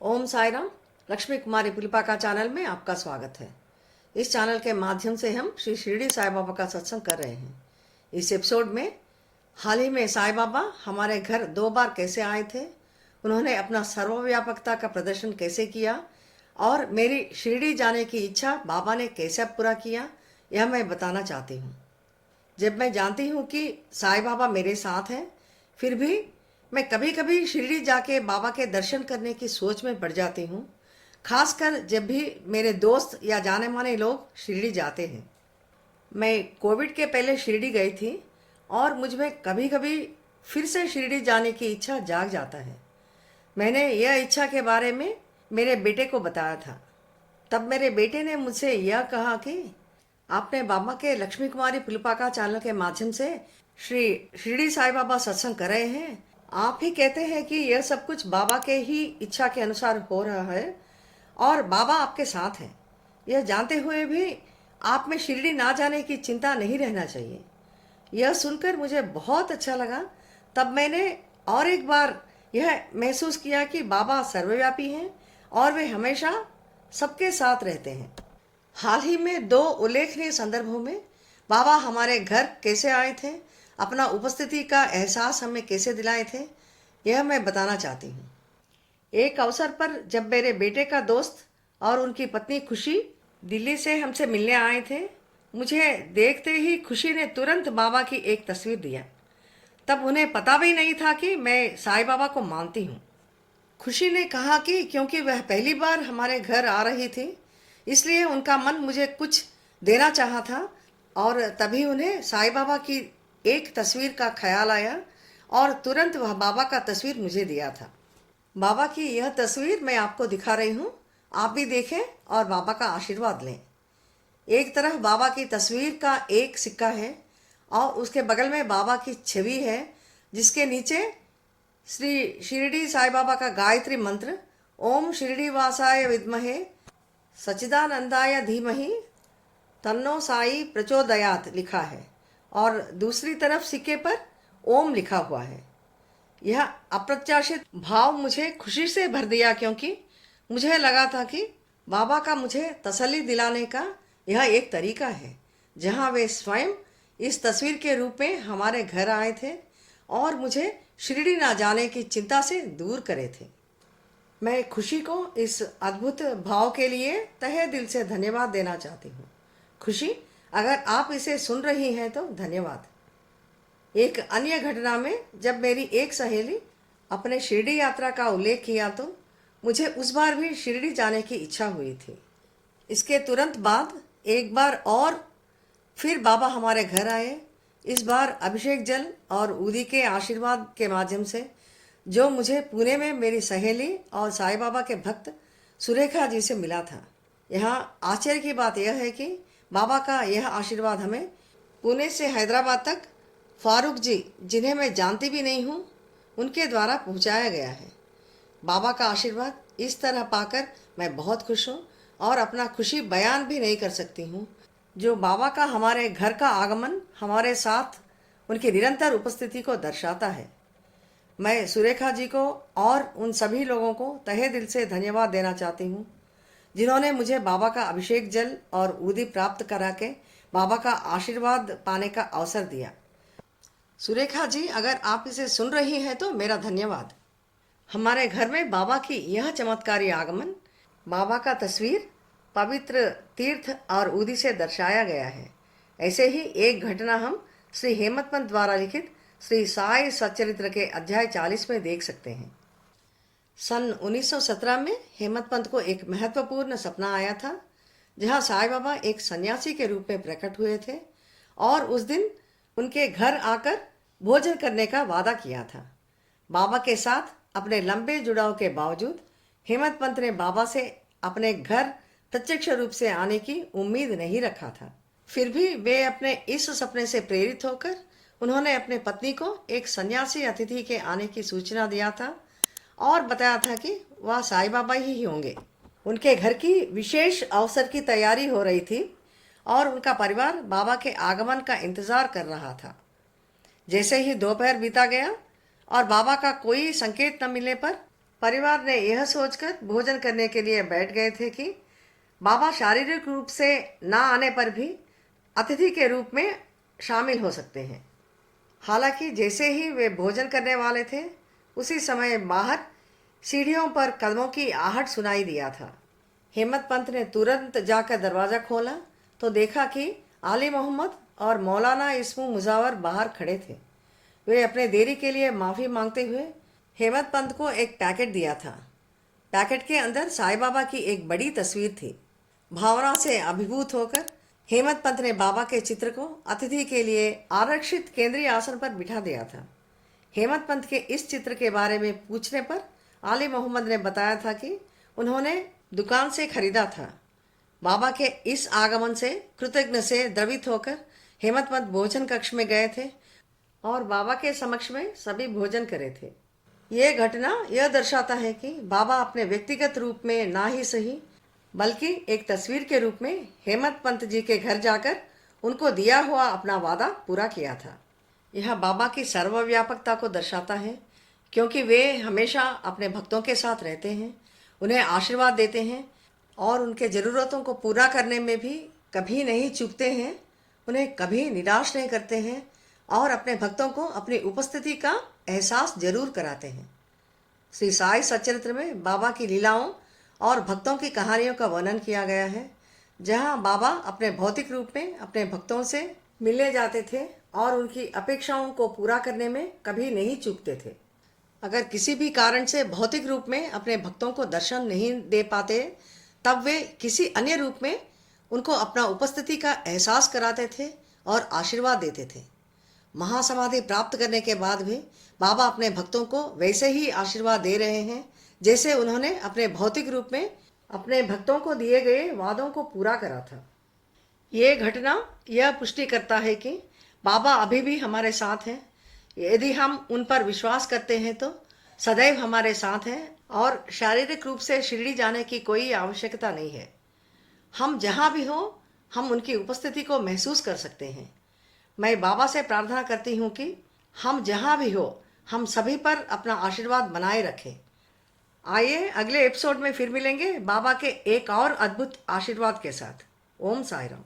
ओम साई राम। लक्ष्मी कुमारी पुलिपाका channel में आपका स्वागत है। इस चैनल के माध्यम से हम श्री शिरडी साई बाबा का सत्संग कर रहे हैं। इस एपिसोड में हाल ही में साई बाबा हमारे घर 2 बार कैसे आए थे, उन्होंने अपना सर्वव्यापकता का प्रदर्शन कैसे किया और मेरी शिरडी जाने की इच्छा बाबा ने कैसे पूरा किया, यह मैं बताना चाहती हूँ। जब मैं जानती हूँ कि साई बाबा मेरे साथ हैं, फिर भी मैं कभी कभी शिरडी जाके बाबा के दर्शन करने की सोच में पड़ जाती हूँ, खासकर जब भी मेरे दोस्त या जाने माने लोग शिरडी जाते हैं। मैं कोविड के पहले शिरडी गई थी और मुझ में कभी कभी फिर से शिरडी जाने की इच्छा जाग जाता है। मैंने यह इच्छा के बारे में मेरे बेटे को बताया था। तब मेरे बेटे ने मुझसे यह कहा कि आपने बाबा के लक्ष्मी कुमारी पुलिपाका चैनल के माध्यम से श्री शिरडी साई बाबा सत्संग कर रहे हैं। आप ही कहते हैं कि यह सब कुछ बाबा के ही इच्छा के अनुसार हो रहा है और बाबा आपके साथ हैं। यह जानते हुए भी आप में शिरडी ना जाने की चिंता नहीं रहना चाहिए। यह सुनकर मुझे बहुत अच्छा लगा। तब मैंने और एक बार यह महसूस किया कि बाबा सर्वव्यापी हैं और वे हमेशा सबके साथ रहते हैं। हाल ही में 2 उल्लेखनीय संदर्भों में बाबा हमारे घर कैसे आए थे, अपना उपस्थिति का एहसास हमें कैसे दिलाए थे, यह मैं बताना चाहती हूँ। एक अवसर पर जब मेरे बेटे का दोस्त और उनकी पत्नी खुशी दिल्ली से हमसे मिलने आए थे, मुझे देखते ही खुशी ने तुरंत बाबा की एक तस्वीर दिया। तब उन्हें पता भी नहीं था कि मैं साईं बाबा को मानती हूँ। खुशी ने कहा कि क्योंकि वह पहली बार हमारे घर आ रही थी, इसलिए उनका मन मुझे कुछ देना चाहा था और तभी उन्हें साईं बाबा की एक तस्वीर का ख्याल आया और तुरंत वह बाबा का तस्वीर मुझे दिया था। बाबा की यह तस्वीर मैं आपको दिखा रही हूँ, आप भी देखें और बाबा का आशीर्वाद लें। एक तरफ बाबा की तस्वीर का एक सिक्का है और उसके बगल में बाबा की छवि है, जिसके नीचे श्री शिरडी साई बाबा का गायत्री मंत्र ओम शिरडी वासाय विद्महे सच्चिदानंदाय धीमहि तन्नो साई प्रचोदयात लिखा है और दूसरी तरफ सिक्के पर ओम लिखा हुआ है। यह अप्रत्याशित भाव मुझे खुशी से भर दिया, क्योंकि मुझे लगा था कि बाबा का मुझे तसल्ली दिलाने का यह एक तरीका है, जहां वे स्वयं इस तस्वीर के रूप में हमारे घर आए थे और मुझे शिरडी ना जाने की चिंता से दूर करे थे। मैं खुशी को इस अद्भुत भाव के लिए तहे दिल से धन्यवाद देना चाहती हूँ। खुशी, अगर आप इसे सुन रही हैं तो धन्यवाद। एक अन्य घटना में जब मेरी एक सहेली अपने शिरडी यात्रा का उल्लेख किया तो मुझे उस बार भी शिरडी जाने की इच्छा हुई थी। इसके तुरंत बाद एक बार और फिर बाबा हमारे घर आए, इस बार अभिषेक जल और ऊदी के आशीर्वाद के माध्यम से, जो मुझे पुणे में मेरी सहेली और साईं बाबा के भक्त सुरेखा जी से मिला था। यहाँ आश्चर्य की बात यह है कि बाबा का यह आशीर्वाद हमें पुणे से हैदराबाद तक फारूक जी, जिन्हें मैं जानती भी नहीं हूँ, उनके द्वारा पहुँचाया गया है। बाबा का आशीर्वाद इस तरह पाकर मैं बहुत खुश हूँ और अपना खुशी बयान भी नहीं कर सकती हूँ। जो बाबा का हमारे घर का आगमन हमारे साथ उनकी निरंतर उपस्थिति को दर्शाता है। मैं सुरेखा जी को और उन सभी लोगों को तहे दिल से धन्यवाद देना चाहती हूँ, जिन्होंने मुझे बाबा का अभिषेक जल और ऊदी प्राप्त करा के बाबा का आशीर्वाद पाने का अवसर दिया। सुरेखा जी, अगर आप इसे सुन रही हैं तो मेरा धन्यवाद। हमारे घर में बाबा की यह चमत्कारी आगमन बाबा का तस्वीर, पवित्र तीर्थ और ऊदी से दर्शाया गया है। ऐसे ही एक घटना हम श्री हेमत पंत द्वारा लिखित श्री साई सच्चरित्र के अध्याय 40 में देख सकते हैं। सन 1917 में हेमत पंत को एक महत्वपूर्ण सपना आया था, जहां साईं बाबा एक सन्यासी के रूप में प्रकट हुए थे और उस दिन उनके घर आकर भोजन करने का वादा किया था। बाबा के साथ अपने लंबे जुड़ाव के बावजूद हेमत पंत ने बाबा से अपने घर प्रत्यक्ष रूप से आने की उम्मीद नहीं रखा था। फिर भी वे अपने इस सपने से प्रेरित होकर उन्होंने अपने पत्नी को एक सन्यासी अतिथि के आने की सूचना दिया था और बताया था कि वह साईं बाबा ही होंगे। उनके घर की विशेष अवसर की तैयारी हो रही थी और उनका परिवार बाबा के आगमन का इंतजार कर रहा था। जैसे ही दोपहर बीता गया और बाबा का कोई संकेत न मिलने पर परिवार ने यह सोचकर भोजन करने के लिए बैठ गए थे कि बाबा शारीरिक रूप से ना आने पर भी अतिथि के रूप में शामिल हो सकते हैं। हालांकि जैसे ही वे भोजन करने वाले थे, उसी समय बाहर सीढ़ियों पर कदमों की आहट सुनाई दिया था। हेमत पंत ने तुरंत जाकर दरवाज़ा खोला तो देखा कि आली मोहम्मद और मौलाना इस्मू मुजावर बाहर खड़े थे। वे अपने देरी के लिए माफ़ी मांगते हुए हेमत पंत को एक पैकेट दिया था। पैकेट के अंदर साईं बाबा की एक बड़ी तस्वीर थी। भावना से अभिभूत होकर हेमत पंत ने बाबा के चित्र को अतिथि के लिए आरक्षित केंद्रीय आसन पर बिठा दिया था। हेमत पंत के इस चित्र के बारे में पूछने पर आली मोहम्मद ने बताया था कि उन्होंने दुकान से खरीदा था। बाबा के इस आगमन से कृतज्ञ से द्रवित होकर हेमत पंत भोजन कक्ष में गए थे और बाबा के समक्ष में सभी भोजन करे थे। ये घटना यह दर्शाता है कि बाबा अपने व्यक्तिगत रूप में ना ही सही बल्कि एक तस्वीर के रूप में हेमत पंत जी के घर जाकर उनको दिया हुआ अपना वादा पूरा किया था। यह बाबा की सर्वव्यापकता को दर्शाता है, क्योंकि वे हमेशा अपने भक्तों के साथ रहते हैं, उन्हें आशीर्वाद देते हैं और उनके ज़रूरतों को पूरा करने में भी कभी नहीं चूकते हैं, उन्हें कभी निराश नहीं करते हैं और अपने भक्तों को अपनी उपस्थिति का एहसास जरूर कराते हैं। श्री साई सच्चरित्र में बाबा की लीलाओं और भक्तों की कहानियों का वर्णन किया गया है, जहां बाबा अपने भौतिक रूप में अपने भक्तों से मिलने जाते थे और उनकी अपेक्षाओं को पूरा करने में कभी नहीं चूकते थे। अगर किसी भी कारण से भौतिक रूप में अपने भक्तों को दर्शन नहीं दे पाते, तब वे किसी अन्य रूप में उनको अपना उपस्थिति का एहसास कराते थे और आशीर्वाद देते थे। महासमाधि प्राप्त करने के बाद भी बाबा अपने भक्तों को वैसे ही आशीर्वाद दे रहे हैं जैसे उन्होंने अपने भौतिक रूप में अपने भक्तों को दिए गए वादों को पूरा करा था। ये घटना यह पुष्टि करता है कि बाबा अभी भी हमारे साथ हैं। यदि हम उन पर विश्वास करते हैं तो सदैव हमारे साथ हैं और शारीरिक रूप से शिरडी जाने की कोई आवश्यकता नहीं है। हम जहाँ भी हों, हम उनकी उपस्थिति को महसूस कर सकते हैं। मैं बाबा से प्रार्थना करती हूँ कि हम जहाँ भी हो, हम सभी पर अपना आशीर्वाद बनाए रखें। आइए अगले एपिसोड में फिर मिलेंगे बाबा के एक और अद्भुत आशीर्वाद के साथ। ओम साई राम।